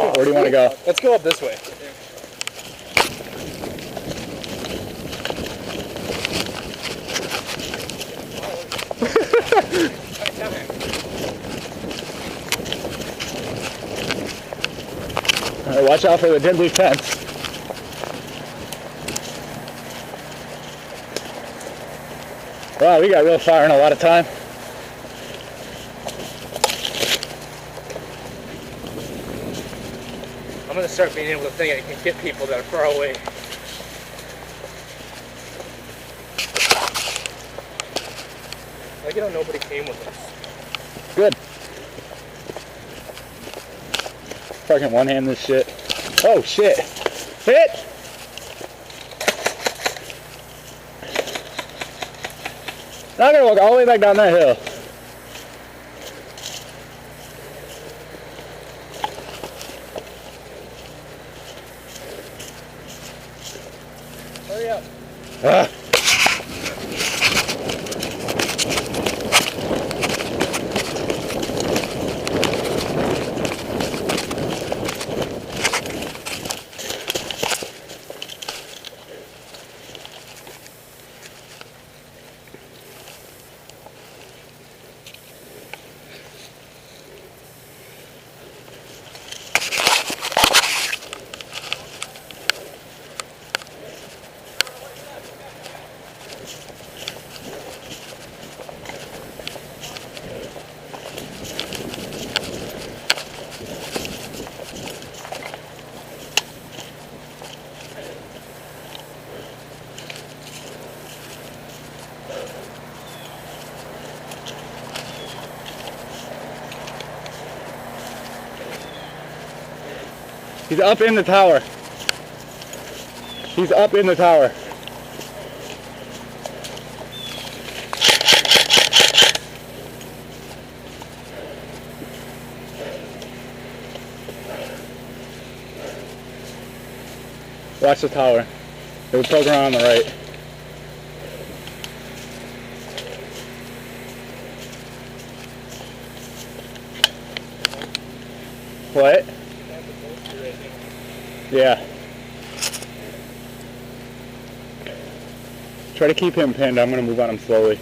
Where do you want to go? Let's go up this way. All right, watch out for the deadly fence. Wow, we got real far in a lot of time. I'm gonna start being able to think I can get people that are far away. I like it how nobody came with us. Good. Fucking one hand this shit. Oh shit. Hit! Now I'm gonna walk all the way back down that hill. Hurry up. Ah. He's up in the tower. He's up in the tower. Watch the tower. There's a program on the right. What? Yeah. Try to keep him pinned. I'm going to move on him slowly.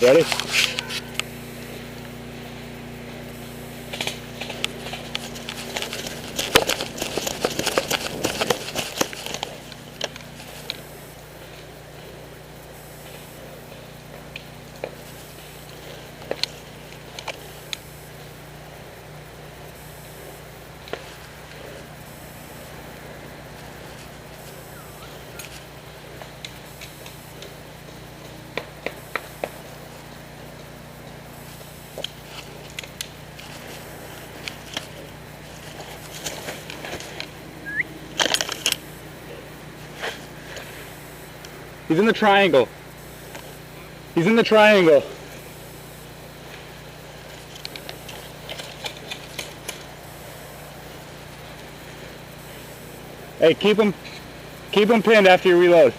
Ready? He's in the triangle. He's in the triangle. Hey, keep him pinned after you reload.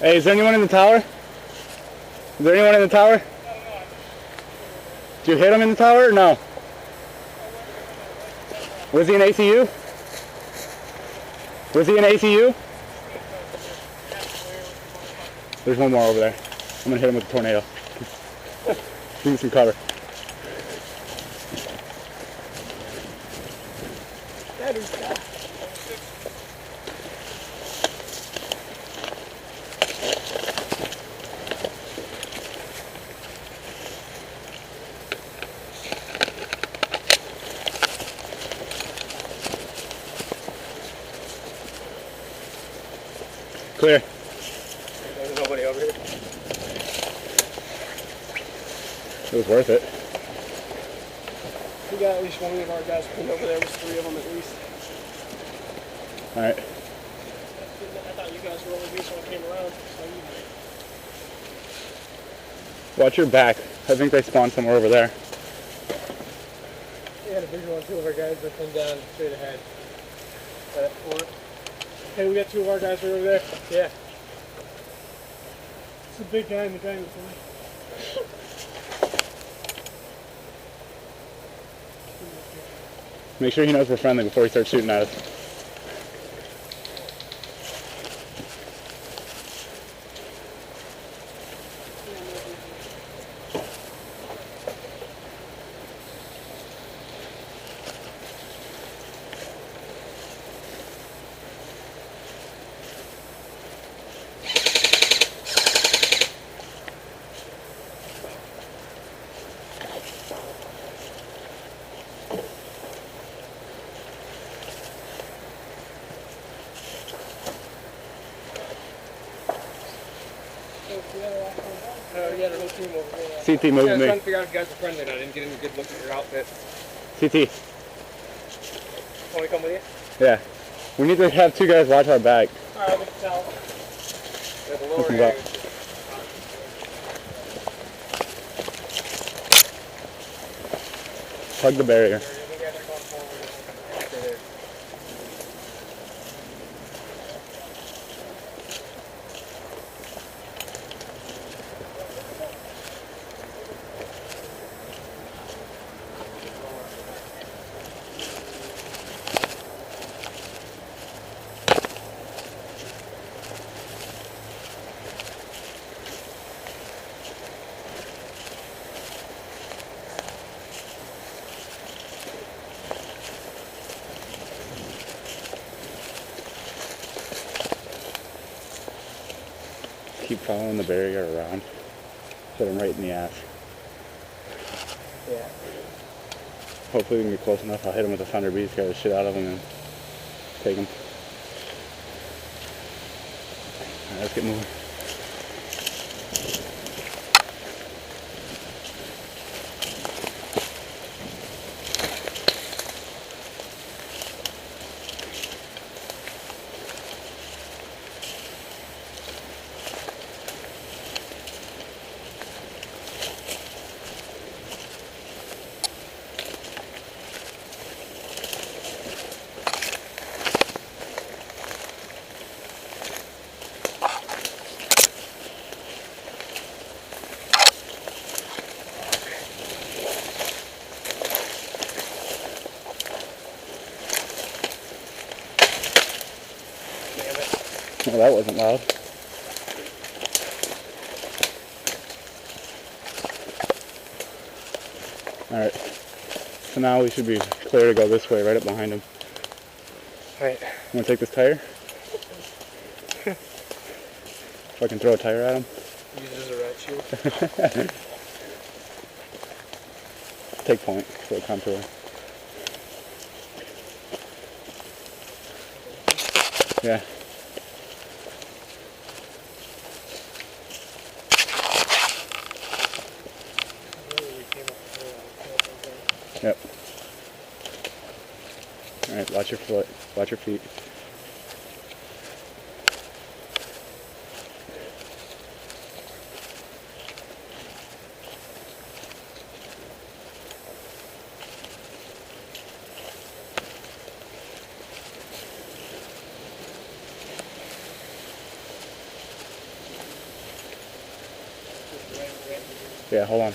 Hey, is there anyone in the tower? Is there anyone in the tower? Did you hit him in the tower or no? Was he in ACU? Was he in ACU? There's one more over there. I'm gonna hit him with a tornado. Give me some cover. That is bad. Clear. There's nobody over here. It was worth it. We got at least one of our guys pinned over there. There's 3 of them at least. All right. I thought you guys were over here, so I came around. Watch your back. I think they spawned somewhere over there. We had a visual on 2 of our guys that came down straight ahead. Hey, we got 2 of our guys right over there. Yeah. It's a big guy and the guy in the front. Make sure he knows we're friendly before he starts shooting at us. Yeah, the whole team over there. CT, I move was me. trying to figure out if you guys were friendly and I didn't get any good look at your outfit. CT. Want me to come with you? Yeah. We need to have 2 guys watch our back. Alright, we can tell. There's a lower Listen area. up. Hug the barrier. Keep following the barrier around. Hit him right in the ass. Yeah. Hopefully we can get close enough. I'll hit him with a Thunder Beast, scare the shit out of him, and take him. Alright, let's get moving. Well, that wasn't loud. Alright. So now we should be clear to go this way, right up behind him. Right. You want to take this tire? If I can throw a tire at him? Use it as a rat shield. Take point for the contour. Yeah. Yep. Alright, watch your foot. Watch your feet. Yeah, hold on.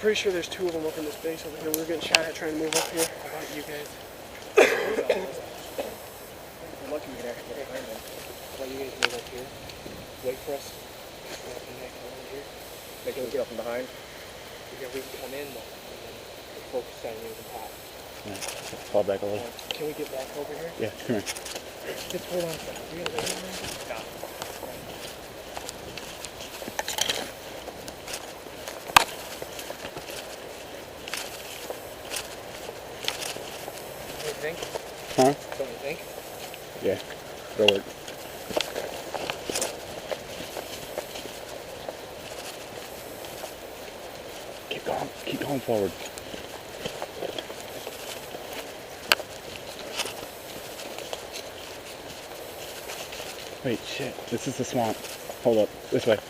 pretty sure there's 2 of them up in this base over here. We were getting shot at trying to move up here. How about you guys? We're lucky we can actually get behind them. How about you guys move up here? Wait for us. Come up and next over here. They can get up from behind. Yeah, we can come in though. And then focus on you the top. Yeah. Fall back a little. Can we get back over here? Yeah, come here. Just hold on a second. We gotta wait a minute. Stop. What do you think? Huh? Don't you think? Yeah. That'll work. Keep going. Keep going forward. Wait, shit. This is the swamp. Hold up. This way. Are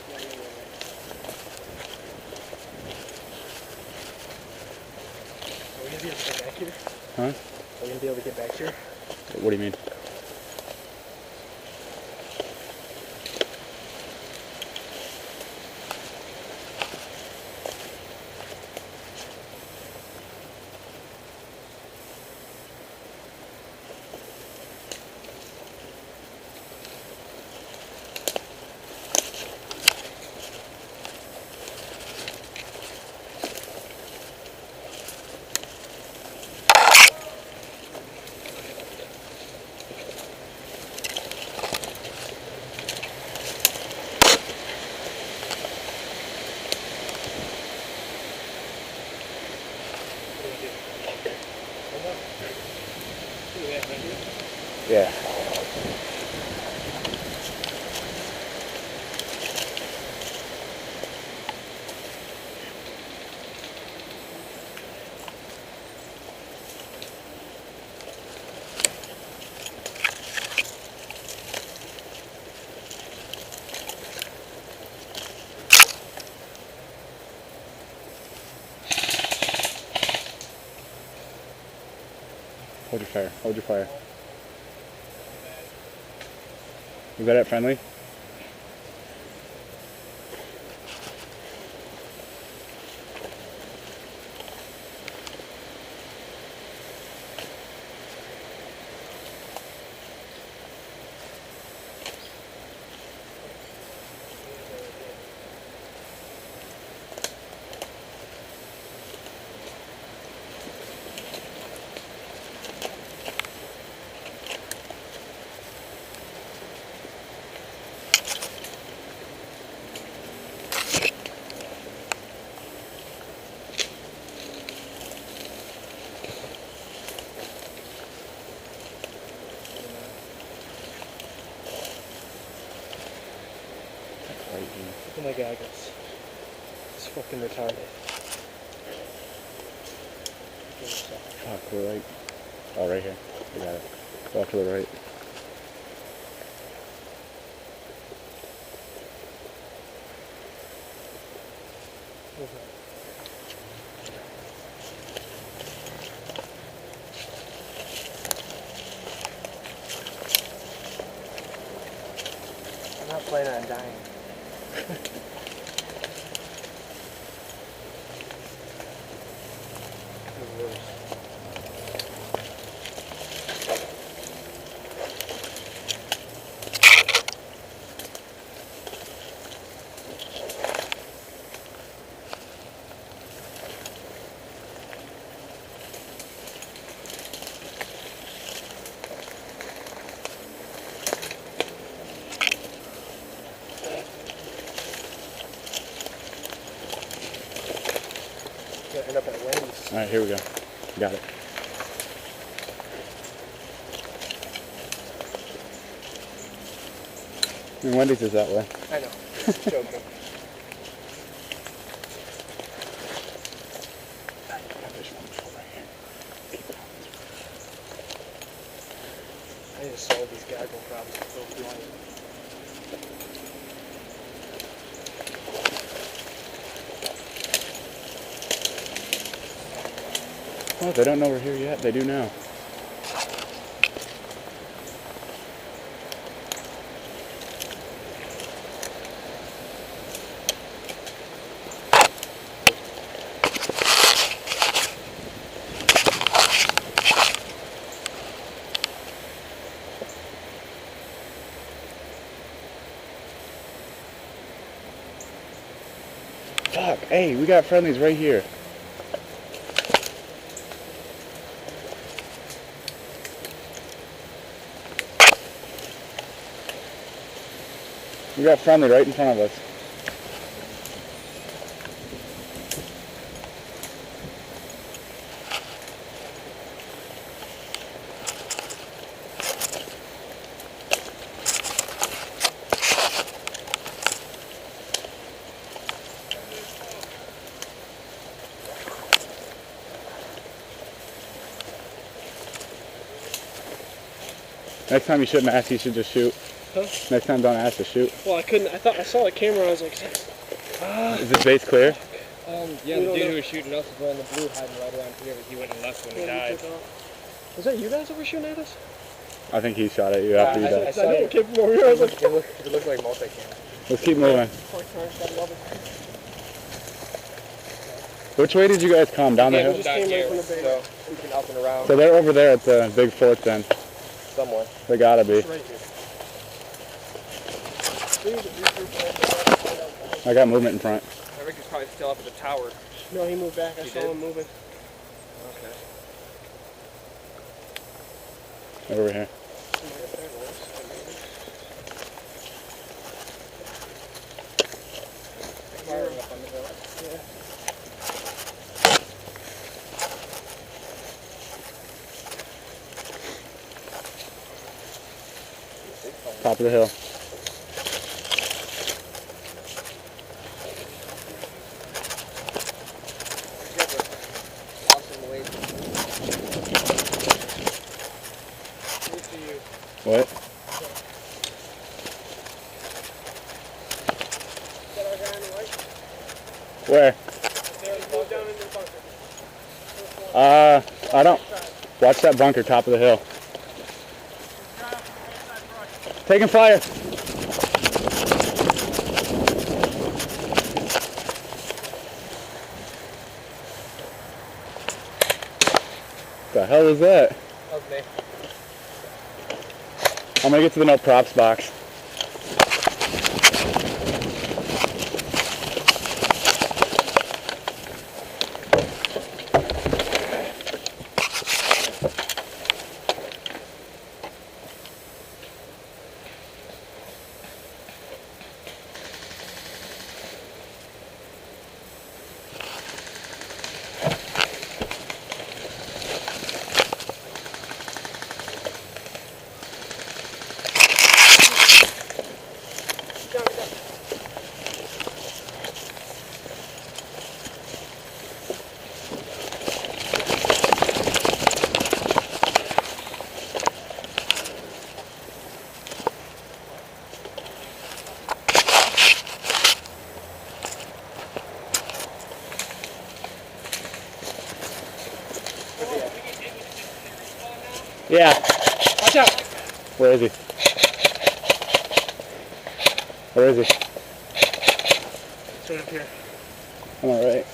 we gonna be able to get back here? Huh? Are we gonna be able to get back here? What do you mean? Yeah. Hold your fire. Hold your fire. Was that at friendly? Right here. Look at my goggles. It's fucking retarded. Fuck, we're right. Oh, right here. I got it. Go off to the right. I'm not planning on dying. Gonna end up at Wendy's. Alright, here we go. Got it. And Wendy's is that way. I know. Joking. There's one right here. Keep going. I need to solve these gaggle problems with those blind. Oh, they don't know we're here yet. They do now. Fuck. Hey, we got friendlies right here. We got friendly right in front of us. Next time you shouldn't ask, you should just shoot. Huh? Next time don't ask to shoot. Well, I couldn't. I thought I saw the camera. I was like, Is this base clear? Yeah, We the don't dude know. who was shooting us was wearing the blue hiding right around here, but he went and left when he yeah, you died. took off. Was that you guys that were shooting at us? I think he shot at you after you I died. I saw know you. it came from over here. I was like, It looked like multi-cam. Let's keep moving. fuck, I love it. Which way did you guys come? Down the Yeah, hill? just down came right here, from the bay. so we can up and around So they're over there at the big fort then. somewhere. They gotta be. It's right here. I got movement in front. I think he's probably still up at the tower. No, he moved back. I He saw did? him moving. Okay. Over here. Firing up on the hill. Yeah. Top of the hill. Awesome wave. What? Is that our guy in the white? Where? There, moved down into the bunker. I don't. Watch that bunker, top of the hill. Taking fire. The hell is that? That was me. I'm gonna get to the no props box. Yeah. Watch out! Where is he? Where is he? Straight up here. I'm alright.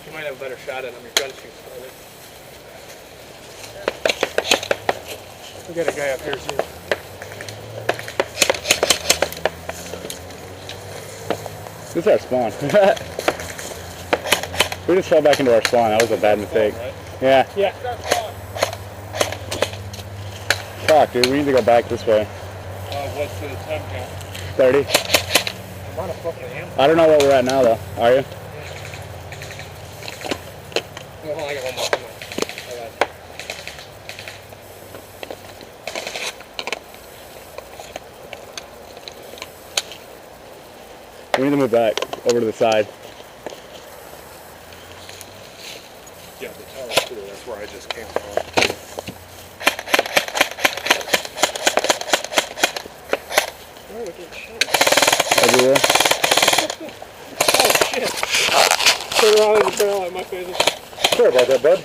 You might have a better shot at him. Your gun shoots farther. We got a guy up here too. This is our spawn. We just fell back into our spawn. That was a bad mistake. Right? Yeah. Yeah. Fuck, dude. We need to go back this way. What's the time count? 30. I'm on a fucking amp. I don't know what we're at now, though. Are you? Oh, hold on, I got one more. Come on. I got it. We need to move back over to the side. Yeah, the tower's clear. That's where I just came from. Where are we getting shot? Everywhere. Oh shit! Turn around in the barrel at my face. Sorry about that, bud.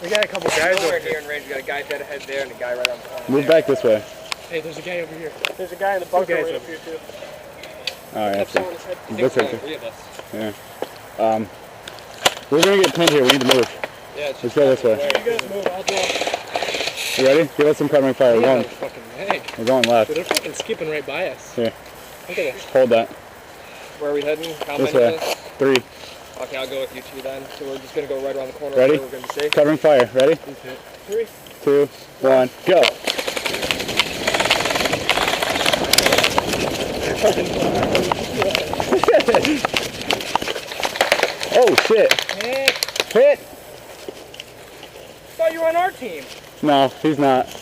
We got a couple guys over here in range. We got a guy dead ahead there and a guy right on the corner. Move back this way. Hey, there's a guy over here. There's a guy in the bunker guys right up over here too. Alright, Kept that's on his head. That's There's okay. only 3 of us. Yeah. We're gonna get pinned here. We need to move. Yeah, it's Let's go this way. You guys move, I'll draw. You ready? Give us some covering fire. Yeah, fucking egg. We're going left. Dude, they're fucking skipping right by us. Here. Look at this. Hold that. Where are we heading? How This many way. minutes? 3. Okay, I'll go with you two then. So we're just gonna go right around the corner. Ready? Where we're gonna be safe. Covering fire. Ready? Okay. 3, 2, 1, go. Oh shit. Hit. Thought you were on our team. No, he's not. That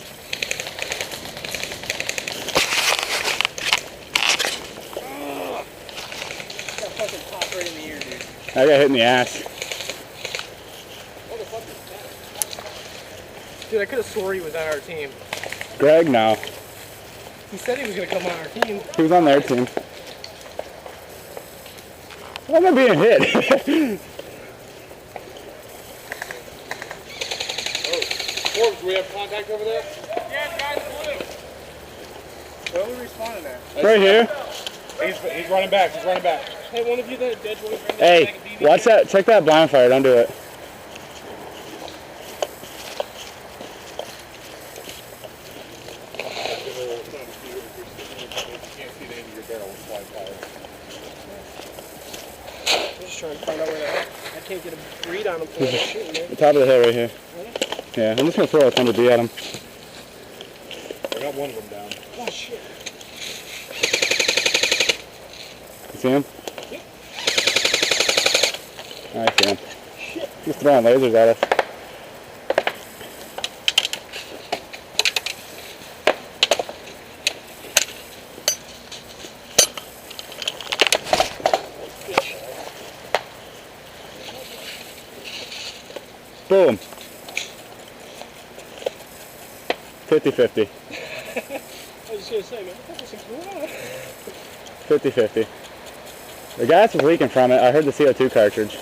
fucking popped right in the ear, dude. I got hit in the ass. What the fuck is that? Dude, I could have swore he was on our team. Greg, no. He said he was gonna come on our team. He was on their team. Why am I being hit? Forbes, do we have contact over there? Yeah, the guy's blue. Where are we responding at? Right here. He's running back. He's running back. Hey, one of you that dead one. Hey, watch that. Check that blind fire. Don't do it. I'm just trying to find out where they're at. I can't get a read on them for they're shooting, man. The top of the hill right here. Yeah, I'm just gonna throw a thunder B at him. I got one of them down. Oh, shit. You see him? I see him. He's throwing lasers at us. Boom. 50-50. I was just gonna say, man, what the fuck is going on? 50-50. The gas was leaking from it. I heard the CO2 cartridge.